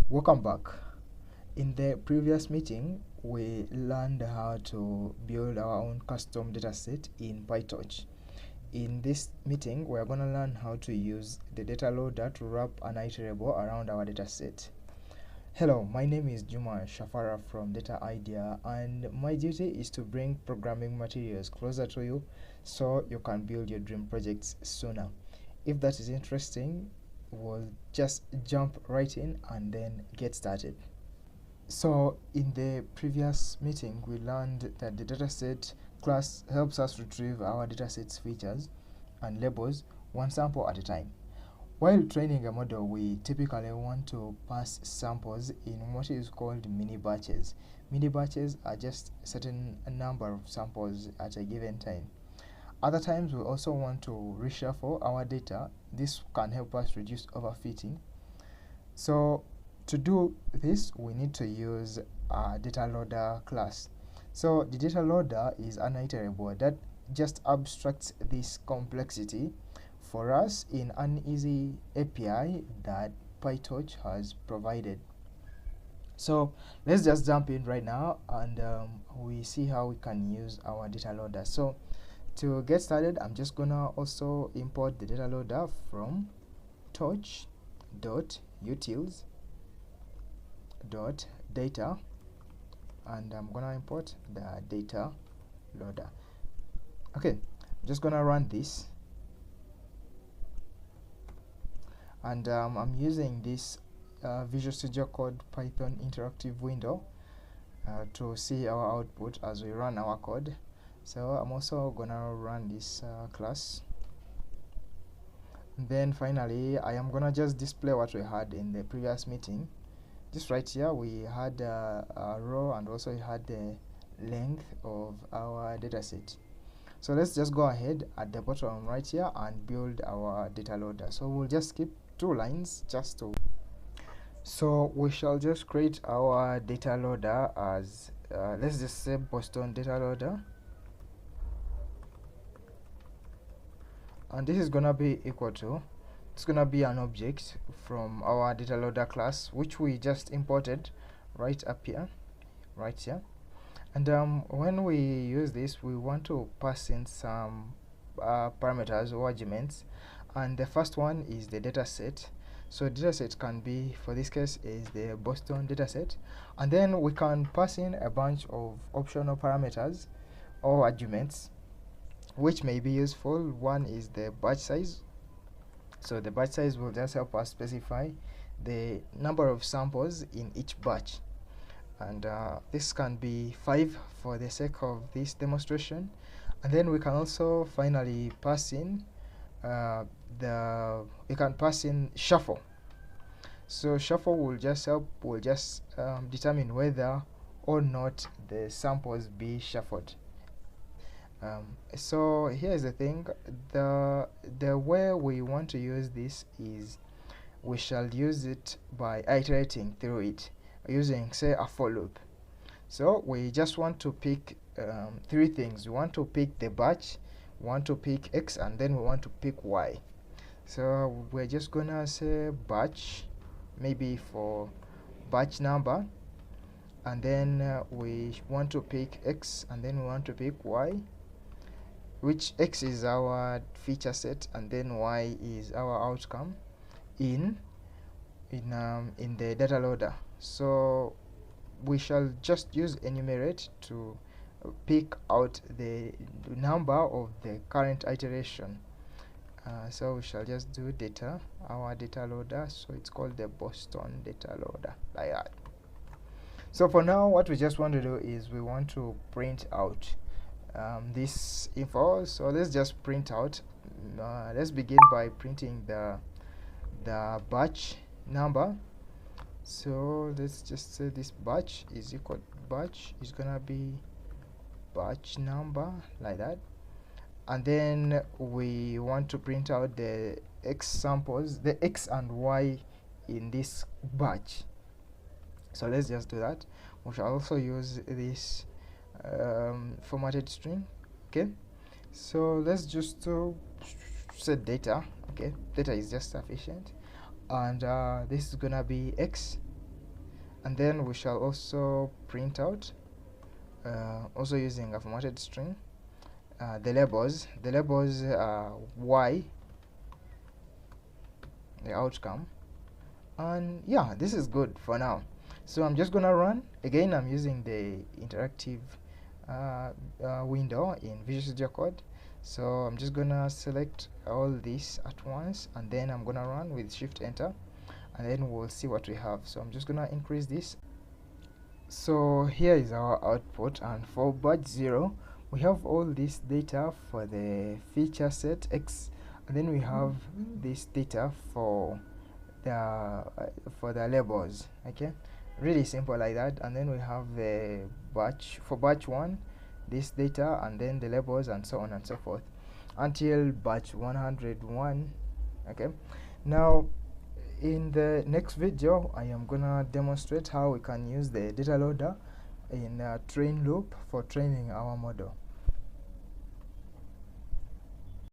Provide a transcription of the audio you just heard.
Welcome back. In the previous meeting, we learned how to build our own custom dataset in PyTorch. In this meeting, we are going to learn how to use the data loader to wrap an iterable around our dataset. Hello, my name is Juma Shafara from Data Idea, and my duty is to bring programming materials closer to you so you can build your dream projects sooner. If that is interesting, we'll just jump right in and then get started. So in the previous meeting, we learned that the dataset class helps us retrieve our dataset's features and labels one sample at a time. While training a model, we typically want to pass samples in what is called mini batches. Mini batches are just a certain number of samples at a given time. Other times, we also want to reshuffle our data. This can help us reduce overfitting. So to do this, we need to use a DataLoader class. So the DataLoader is an iterable that just abstracts this complexity for us in an easy API that PyTorch has provided. So let's just jump in right now and we see how we can use our DataLoader. So to get started, I'm just gonna also import the DataLoader from torch.utils.data, and I'm gonna import the data loader. Okay, I'm just gonna run this, and I'm using this Visual Studio Code Python interactive window to see our output as we run our code. So I'm also gonna run this class. Then finally, I am gonna just display what we had in the previous meeting. Just right here, we had a row and also we had the length of our dataset. So let's just go ahead at the bottom right here and build our data loader. So we'll just skip 2 lines just to. So we shall just create our data loader as let's just say Boston data loader. And this is gonna be equal to, it's gonna be an object from our data loader class, which we just imported right up here, right here. And when we use this, we want to pass in some parameters or arguments, and the first one is the dataset. So dataset can be, for this case, is the Boston dataset, and then we can pass in a bunch of optional parameters or arguments which may be useful. One is the batch size. So the batch size will just help us specify the number of samples in each batch, and this can be 5 for the sake of this demonstration. And then we can also finally pass in we can pass in shuffle. So shuffle will just help, determine whether or not the samples be shuffled. So here's the thing, the way we want to use this is we shall use it by iterating through it using, say, a for loop. So we just want to pick 3 things. We want to pick the batch, we want to pick X, and then we want to pick Y. So we're just gonna say batch, maybe for batch number, and then we want to pick X, and then we want to pick Y, which X is our feature set and then Y is our outcome in the data loader. So we shall just use enumerate to pick out the number of the current iteration. So we shall just do data, our data loader. So it's called the Boston data loader, like that. So for now, what we just want to do is we want to print out this info. So let's just print out, let's begin by printing the batch number. So let's just say this batch is equal, batch is gonna be batch number, like that. And then we want to print out the X samples, the X and Y in this batch. So let's just do that. We shall also use this formatted string. Okay, so let's just set data. Okay, data is just sufficient, and this is gonna be X, and then we shall also print out, also using a formatted string, the labels y, the outcome. And yeah, this is good for now. So I'm just gonna run again. I'm using the interactive window in Visual Studio Code. So I'm just gonna select all this at once, and then I'm gonna run with Shift Enter, and then we'll see what we have. So I'm just gonna increase this. So here is our output, and for batch 0 we have all this data for the feature set X, and then we have this data for the labels. Okay, really simple like that. And then we have the batch for batch 1, this data, and then the labels, and so on and so forth until batch 101. Okay, now in the next video I am gonna demonstrate how we can use the data loader in a train loop for training our model.